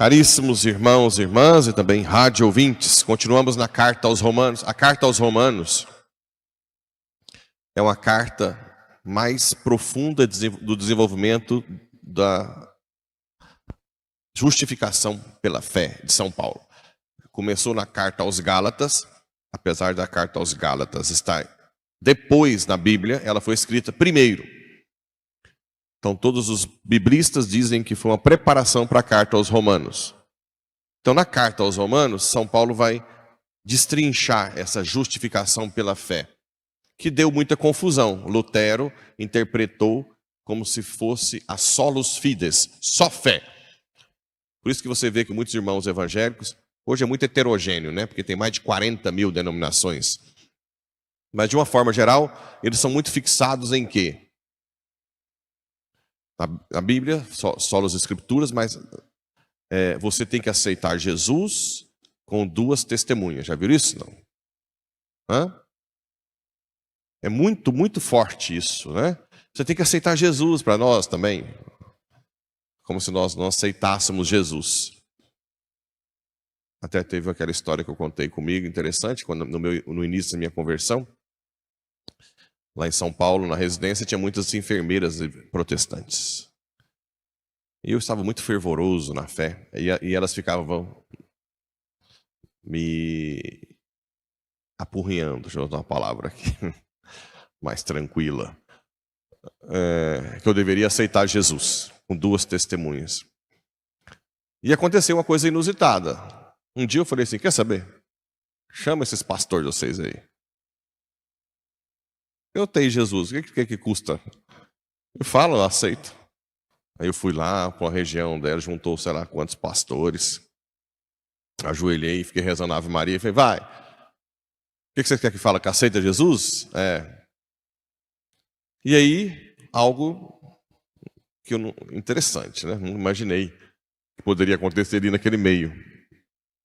Caríssimos irmãos e irmãs e também rádio ouvintes, continuamos na carta aos Romanos. A carta aos Romanos é uma carta mais profunda do desenvolvimento da justificação pela fé de São Paulo. Começou na carta aos Gálatas, apesar da carta aos Gálatas estar depois na Bíblia, ela foi escrita primeiro. Então todos os biblistas dizem que foi uma preparação para a carta aos Romanos. Então na carta aos Romanos, São Paulo vai destrinchar essa justificação pela fé, que deu muita confusão. Lutero interpretou como se fosse a solus fides, só fé. Por isso que você vê que muitos irmãos evangélicos, hoje é muito heterogêneo, né? Porque tem mais de 40 mil denominações. Mas de uma forma geral, eles são muito fixados em quê? A Bíblia, só as Escrituras, mas você tem que aceitar Jesus com duas testemunhas. Já viram isso? Não? Hã? É muito, muito forte isso, né? Você tem que aceitar Jesus para nós também. Como se nós não aceitássemos Jesus. Até teve aquela história que eu contei comigo, interessante, quando no início da minha conversão. Lá em São Paulo, na residência, tinha muitas enfermeiras protestantes. E eu estava muito fervoroso na fé. E elas ficavam me apurrinhando, deixa eu usar uma palavra aqui, mais tranquila. Que eu deveria aceitar Jesus, com duas testemunhas. E aconteceu uma coisa inusitada. Um dia eu falei assim, quer saber? Chama esses pastores de vocês aí. Eu tenho Jesus, o que custa? Eu falo, eu aceito. Aí eu fui lá para a região dela, juntou sei lá quantos pastores. Ajoelhei, fiquei rezando a Ave Maria. Falei, vai. O que você quer que fale? Que aceita Jesus? E aí, algo que interessante, né? Não imaginei que poderia acontecer ali naquele meio.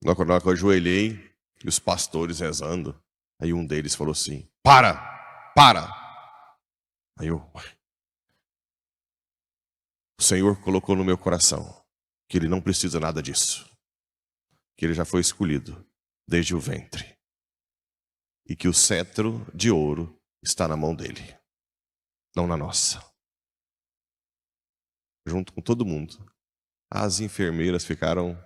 Na hora que eu ajoelhei, e os pastores rezando, aí um deles falou assim, para! Aí o Senhor colocou no meu coração que ele não precisa nada disso. Que ele já foi escolhido desde o ventre. E que o cetro de ouro está na mão dele, não na nossa. Junto com todo mundo, as enfermeiras ficaram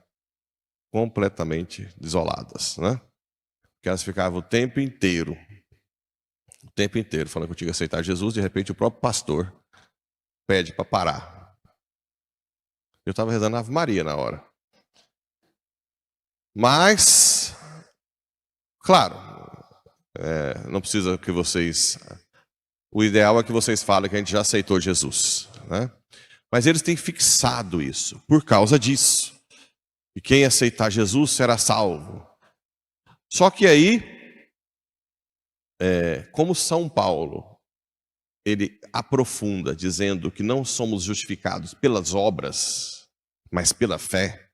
completamente desoladas, né? Porque elas ficavam o tempo inteiro falando que eu tinha que aceitar Jesus. De repente o próprio pastor pede para parar. Eu estava rezando a Ave Maria na hora. Mas, claro, não precisa que vocês... O ideal é que vocês falem que a gente já aceitou Jesus, né? Mas eles têm fixado isso, por causa disso. E quem aceitar Jesus será salvo. Só que aí, como São Paulo, ele aprofunda, dizendo que não somos justificados pelas obras, mas pela fé,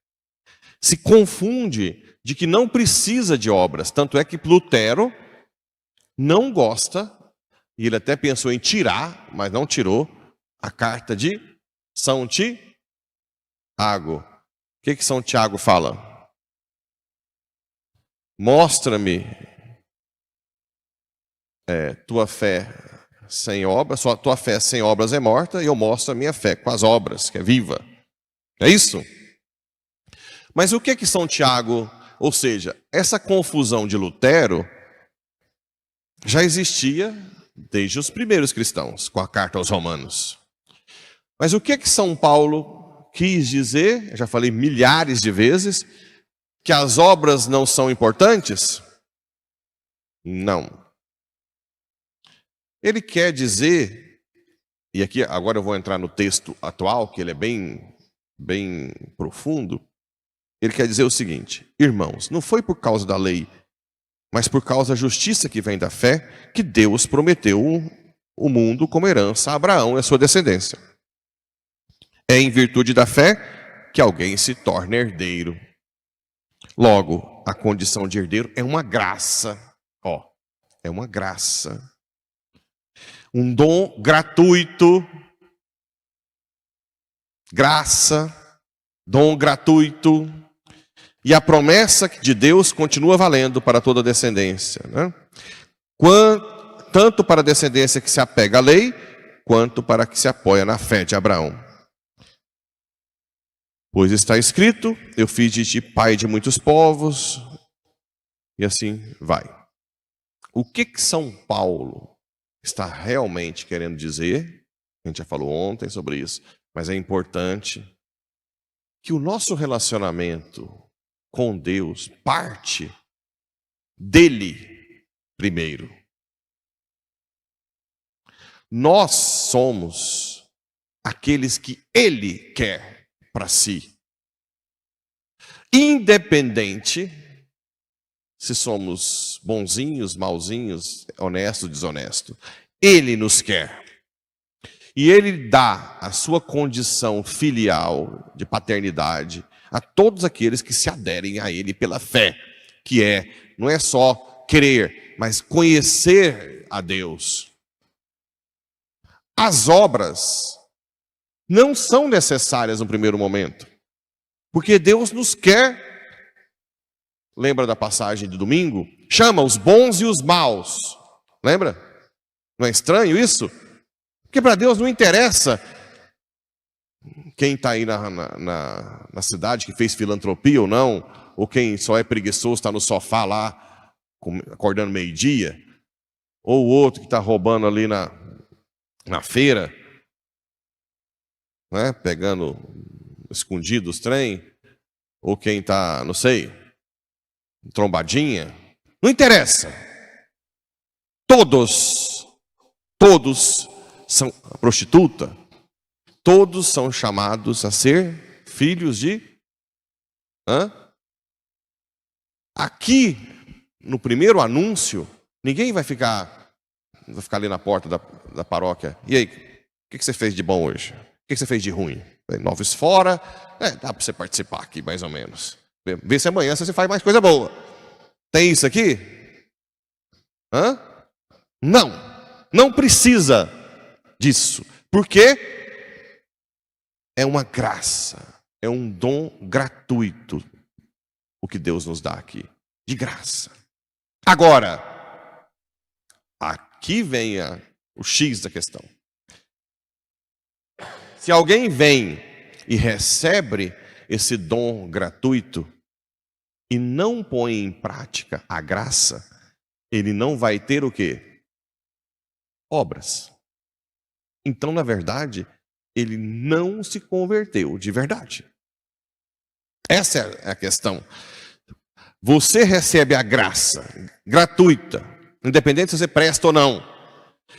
se confunde de que não precisa de obras. Tanto é que Lutero não gosta, e ele até pensou em tirar, mas não tirou, a carta de São Tiago. O que São Tiago fala? Mostra-me tua fé sem obras, só tua fé sem obras é morta, e eu mostro a minha fé com as obras, que é viva. É isso? Mas o que São Tiago, ou seja, essa confusão de Lutero já existia desde os primeiros cristãos, com a carta aos Romanos. Mas o que São Paulo quis dizer, eu já falei milhares de vezes, que as obras não são importantes? Não. Ele quer dizer, e aqui agora eu vou entrar no texto atual, que ele é bem profundo. Ele quer dizer o seguinte, irmãos, não foi por causa da lei, mas por causa da justiça que vem da fé, que Deus prometeu o mundo como herança a Abraão e a sua descendência. É em virtude da fé que alguém se torna herdeiro. Logo, a condição de herdeiro é uma graça. É uma graça. Um dom gratuito. Graça dom gratuito, e a promessa de Deus continua valendo para toda a descendência, né? Tanto para a descendência que se apega à lei, quanto para a que se apoia na fé de Abraão. Pois está escrito, eu fiz de ti pai de muitos povos, e assim vai. O que São Paulo está realmente querendo dizer? A gente já falou ontem sobre isso, mas é importante que o nosso relacionamento com Deus parte dele primeiro. Nós somos aqueles que ele quer para si. Independente se somos bonzinhos, malzinhos, honesto, desonesto. Ele nos quer. E ele dá a sua condição filial de paternidade a todos aqueles que se aderem a ele pela fé, que não é só crer, mas conhecer a Deus. As obras não são necessárias no primeiro momento, porque Deus nos quer. Lembra da passagem de domingo? Chama os bons e os maus. Lembra? Não é estranho isso? Porque para Deus não interessa quem está aí na cidade que fez filantropia ou não, ou quem só é preguiçoso, está no sofá lá, acordando meio-dia, ou o outro que está roubando ali na feira, né, pegando escondido os trem, ou quem está, não sei, trombadinha. Não interessa. Todos são prostituta. Todos são chamados a ser filhos de... Aqui, no primeiro anúncio, ninguém vai ficar ali na porta da paróquia. E aí, o que você fez de bom hoje? O que você fez de ruim? Novos fora, dá para você participar aqui, mais ou menos. Vê se amanhã você faz mais coisa boa. Tem isso aqui? Não precisa disso. Porque é uma graça, é um dom gratuito o que Deus nos dá aqui, de graça. Agora, aqui vem o X da questão. Se alguém vem e recebe esse dom gratuito e não põe em prática a graça, ele não vai ter o quê? Obras. Então, na verdade, ele não se converteu de verdade. Essa é a questão. Você recebe a graça gratuita, independente se você presta ou não,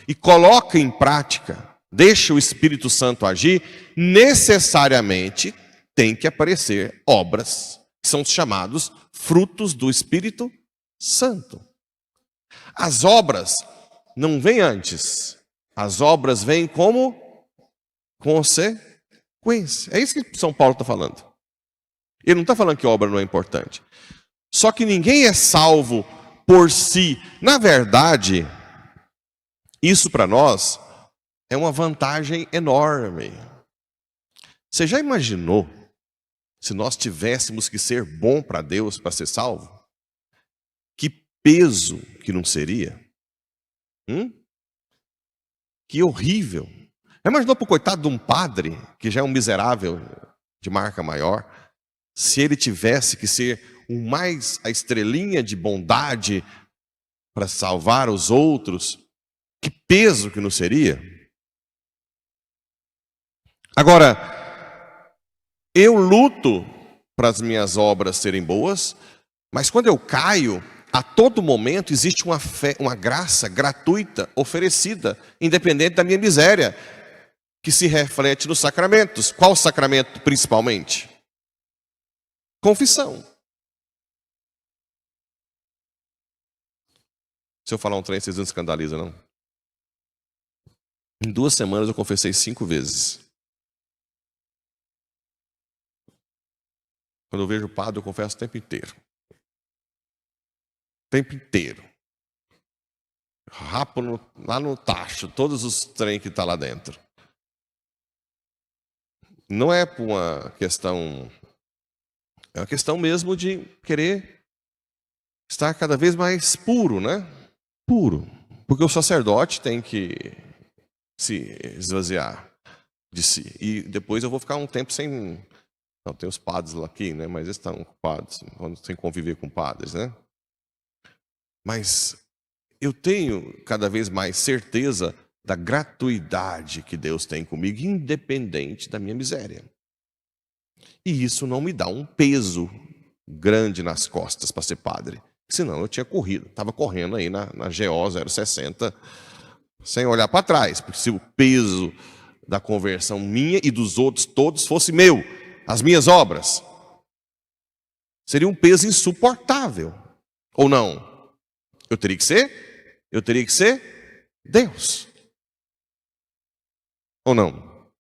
e coloca em prática, deixa o Espírito Santo agir, necessariamente tem que aparecer obras, que são chamados frutos do Espírito Santo. As obras não vêm antes, as obras vêm como consequência. É isso que São Paulo está falando. Ele não está falando que obra não é importante. Só que ninguém é salvo por si. Na verdade, isso para nós é uma vantagem enorme. Você já imaginou se nós tivéssemos que ser bom para Deus para ser salvo? Que peso que não seria? Que horrível. Imaginou para o coitado de um padre, que já é um miserável de marca maior, se ele tivesse que ser a estrelinha de bondade para salvar os outros? Que peso que não seria? Agora, eu luto para as minhas obras serem boas, mas quando eu caio, a todo momento existe uma graça gratuita oferecida, independente da minha miséria, que se reflete nos sacramentos. Qual sacramento principalmente? Confissão. Se eu falar um trem, vocês não escandalizam, não? Em 2 semanas eu confessei 5 vezes. Quando eu vejo o padre, eu confesso o tempo inteiro. O tempo inteiro. Rapo lá no tacho, todos os trem que está lá dentro. Não é por uma questão É uma questão mesmo de querer estar cada vez mais puro, né? Puro. Porque o sacerdote tem que se esvaziar de si. E depois eu vou ficar um tempo sem... Não, tem os padres lá aqui, né? Mas eles estão ocupados, sem conviver com padres, né? Mas eu tenho cada vez mais certeza da gratuidade que Deus tem comigo, independente da minha miséria. E isso não me dá um peso grande nas costas para ser padre. Senão eu tinha corrido, estava correndo aí na GO 060, sem olhar para trás. Porque se o peso da conversão minha e dos outros todos fosse meu, as minhas obras, seria um peso insuportável. Ou não? Eu teria que ser Deus. Ou não?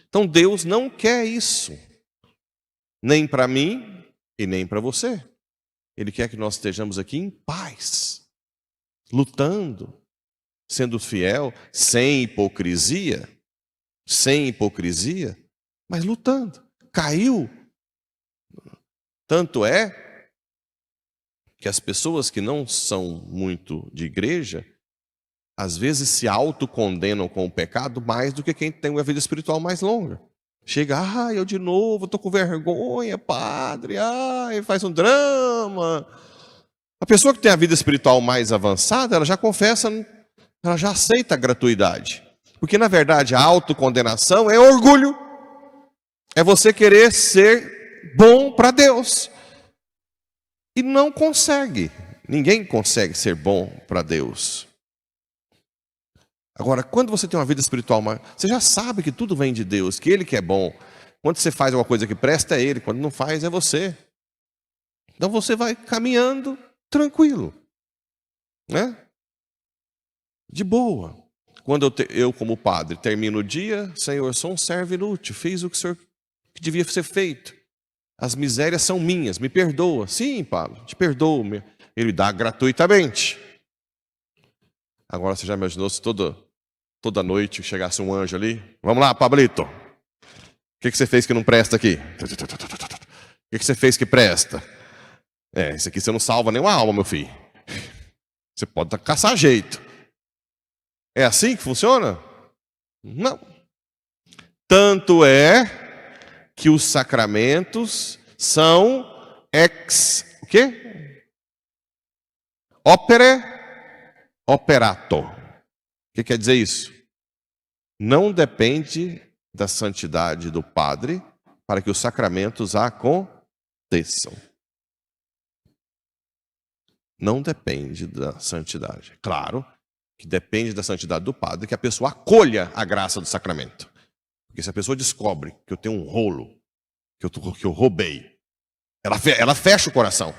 Então Deus não quer isso. Nem para mim e nem para você. Ele quer que nós estejamos aqui em paz, lutando, sendo fiel, sem hipocrisia, mas lutando. Caiu. Tanto é que as pessoas que não são muito de igreja, às vezes se autocondenam com o pecado mais do que quem tem uma vida espiritual mais longa. Chega, eu de novo, estou com vergonha, padre, faz um drama. A pessoa que tem a vida espiritual mais avançada, ela já confessa, ela já aceita a gratuidade. Porque, na verdade, a autocondenação é orgulho. É você querer ser bom para Deus. E não consegue. Ninguém consegue ser bom para Deus. Agora, quando você tem uma vida espiritual, você já sabe que tudo vem de Deus, que Ele que é bom. Quando você faz uma coisa que presta, é Ele. Quando não faz, é você. Então você vai caminhando tranquilo, né? De boa. Quando eu como padre, termino o dia, Senhor, sou um servo inútil, fiz o que o Senhor que devia ser feito. As misérias são minhas, me perdoa. Sim, Pablo, te perdoo. Ele dá gratuitamente. Agora você já imaginou se toda noite chegasse um anjo ali? Vamos lá, Pablito. O que você fez que não presta aqui? O que você fez que presta? Isso aqui você não salva nenhuma alma, meu filho. Você pode caçar jeito. É assim que funciona? Não. Tanto é que os sacramentos são o quê? Operato. O que quer dizer isso? Não depende da santidade do padre para que os sacramentos aconteçam. Não depende da santidade. Claro que depende da santidade do padre que a pessoa acolha a graça do sacramento. Porque se a pessoa descobre que eu tenho um rolo, que eu roubei, ela fecha o coração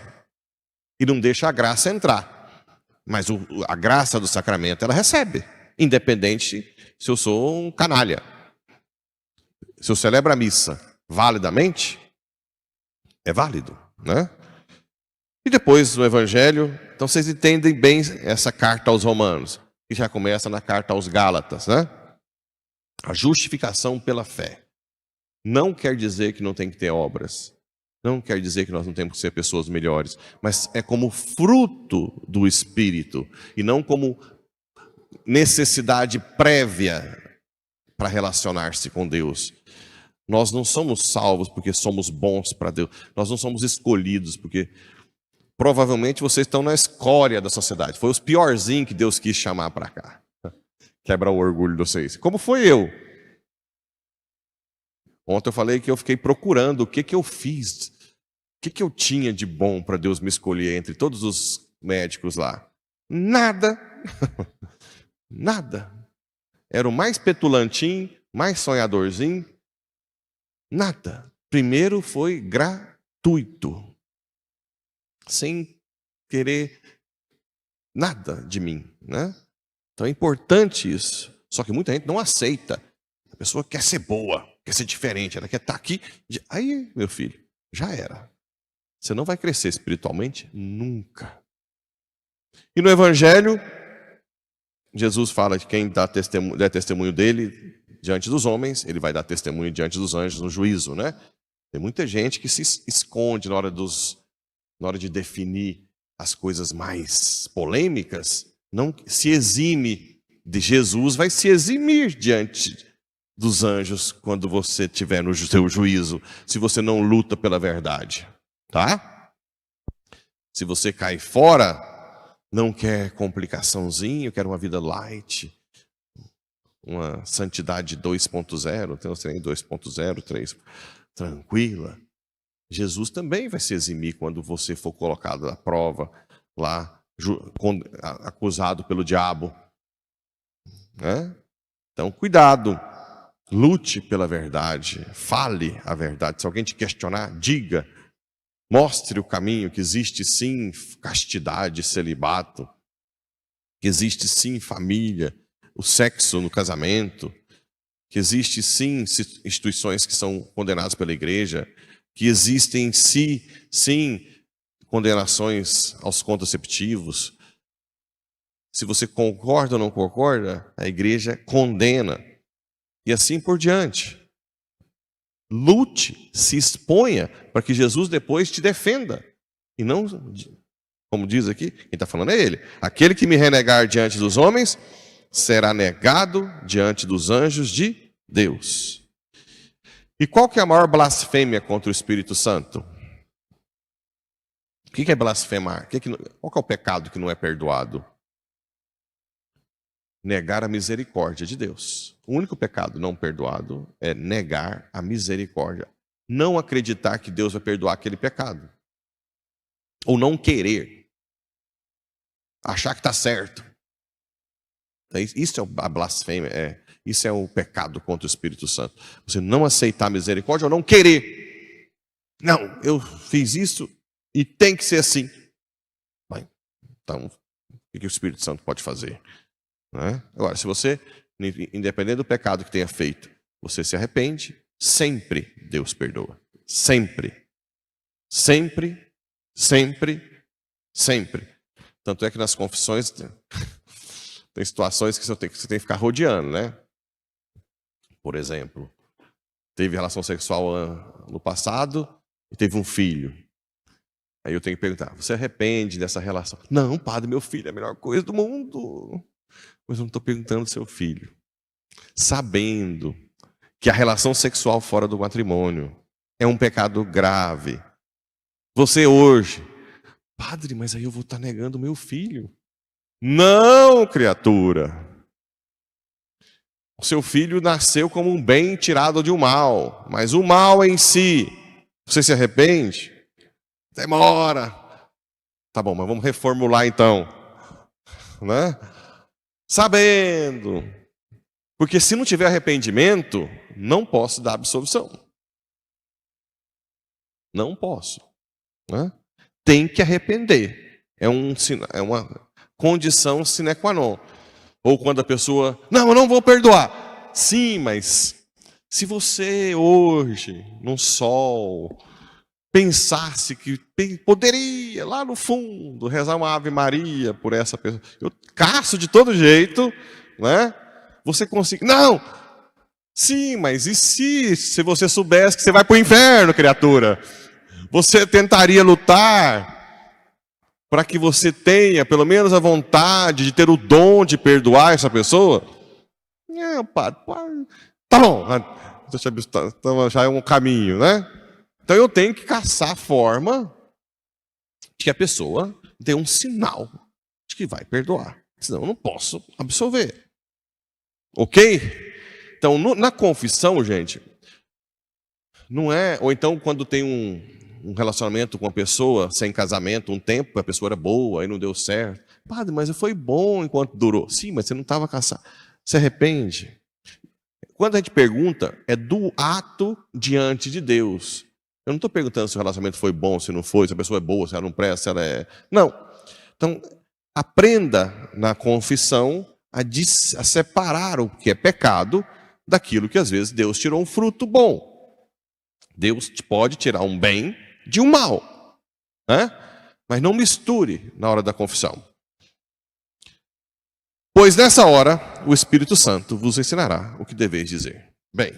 e não deixa a graça entrar. Mas a graça do sacramento ela recebe, independente se eu sou um canalha. Se eu celebro a missa validamente, é válido, né? E depois o Evangelho, então vocês entendem bem essa carta aos Romanos, que já começa na carta aos Gálatas, né? A justificação pela fé. Não quer dizer que não tem que ter obras. Não quer dizer que nós não temos que ser pessoas melhores. Mas é como fruto do Espírito. E não como necessidade prévia para relacionar-se com Deus. Nós não somos salvos porque somos bons para Deus. Nós não somos escolhidos porque provavelmente vocês estão na escória da sociedade. Foi os piorzinhos que Deus quis chamar para cá. Quebra o orgulho de vocês. Como foi eu? Ontem eu falei que eu fiquei procurando o que eu fiz. O que eu tinha de bom para Deus me escolher entre todos os médicos lá? Nada. Nada. Era o mais petulantinho, mais sonhadorzinho. Nada. Primeiro foi gratuito. Sem querer nada de mim, né? Então é importante isso. Só que muita gente não aceita. A pessoa quer ser boa, quer ser diferente, ela quer estar aqui. Aí, meu filho, já era. Você não vai crescer espiritualmente nunca. E no Evangelho, Jesus fala que quem der testemunho dele diante dos homens, ele vai dar testemunho diante dos anjos no juízo, né? Tem muita gente que se esconde na hora de definir as coisas mais polêmicas, não se exime de Jesus, vai se eximir diante dos anjos quando você estiver no seu juízo, se você não luta pela verdade, tá? Se você cai fora, não quer complicaçãozinho, quer uma vida light, uma santidade 2.0, tem um 2.0, 3, tranquila. Jesus também vai se eximir quando você for colocado à prova lá, acusado pelo diabo. Né? Então, cuidado. Lute pela verdade. Fale a verdade. Se alguém te questionar, diga. Mostre o caminho, que existe sim castidade, celibato. Que existe sim família, o sexo no casamento. Que existe sim instituições que são condenadas pela igreja. Que existem sim condenações aos contraceptivos. Se você concorda ou não concorda, a igreja condena. E assim por diante. Lute, se exponha para que Jesus depois te defenda. E não, como diz aqui, quem está falando é ele. Aquele que me renegar diante dos homens, será negado diante dos anjos de Deus. E qual que é a maior blasfêmia contra o Espírito Santo? O que é blasfemar? Qual que é o pecado que não é perdoado? Negar a misericórdia de Deus. O único pecado não perdoado é negar a misericórdia. Não acreditar que Deus vai perdoar aquele pecado. Ou não querer. Achar que está certo. Isso é a blasfêmia. Isso é o pecado contra o Espírito Santo. Você não aceitar a misericórdia ou não querer. Não, eu fiz isso e tem que ser assim. Bem, então, o que o Espírito Santo pode fazer? Né? Agora, se você, independente do pecado que tenha feito, você se arrepende, sempre Deus perdoa. Sempre. Sempre, sempre, sempre. Tanto é que nas confissões tem situações que você tem que ficar rodeando, né? Por exemplo, teve relação sexual no passado e teve um filho. Aí eu tenho que perguntar, você arrepende dessa relação? Não, padre, meu filho é a melhor coisa do mundo. Mas eu não estou perguntando do seu filho. Sabendo que a relação sexual fora do matrimônio é um pecado grave. Você hoje, padre, mas aí eu vou estar negando o meu filho. Não, criatura. O seu filho nasceu como um bem tirado de um mal. Mas o mal em si, você se arrepende? Demora. Tá bom, mas vamos reformular então. Né? Sabendo. Porque se não tiver arrependimento, não posso dar absolvição. Não posso. Né? Tem que arrepender. É uma condição sine qua non. Ou quando a pessoa, não, eu não vou perdoar. Sim, mas se você hoje, num sol, pensasse que poderia, lá no fundo, rezar uma Ave Maria por essa pessoa, eu caço de todo jeito, né? Você consegue. Não! Sim, mas e se você soubesse que você vai para o inferno, criatura? Você tentaria lutar para que você tenha pelo menos a vontade de ter o dom de perdoar essa pessoa? Não, padre, tá bom, já é um caminho, né? Então eu tenho que caçar a forma de que a pessoa dê um sinal de que vai perdoar. Senão eu não posso absolver. Ok? Então, na confissão, gente, não é... Ou então, quando tem um relacionamento com uma pessoa, sem casamento, um tempo, a pessoa era boa, aí não deu certo. Padre, mas foi bom enquanto durou. Sim, mas você não estava caçando. Se arrepende. Quando a gente pergunta, é do ato diante de Deus. Eu não estou perguntando se o relacionamento foi bom, se não foi, se a pessoa é boa, se ela não presta, se ela é... Não. Então, aprenda na confissão a separar o que é pecado daquilo que às vezes Deus tirou um fruto bom. Deus pode tirar um bem de um mal, né? Mas não misture na hora da confissão. Pois nessa hora o Espírito Santo vos ensinará o que deveis dizer. Bem,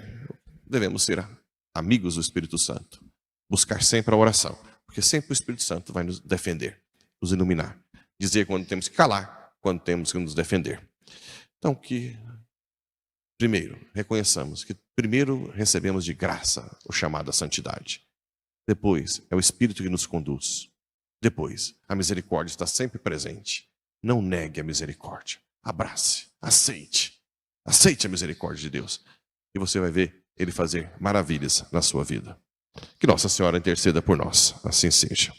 devemos ser amigos do Espírito Santo, buscar sempre a oração, porque sempre o Espírito Santo vai nos defender, nos iluminar, dizer quando temos que calar, quando temos que nos defender. Então, que primeiro reconheçamos que primeiro recebemos de graça o chamado à santidade. Depois é o Espírito que nos conduz. Depois, a misericórdia está sempre presente. Não negue a misericórdia. Abrace, aceite. Aceite a misericórdia de Deus. E você vai ver Ele fazer maravilhas na sua vida. Que Nossa Senhora interceda por nós. Assim seja.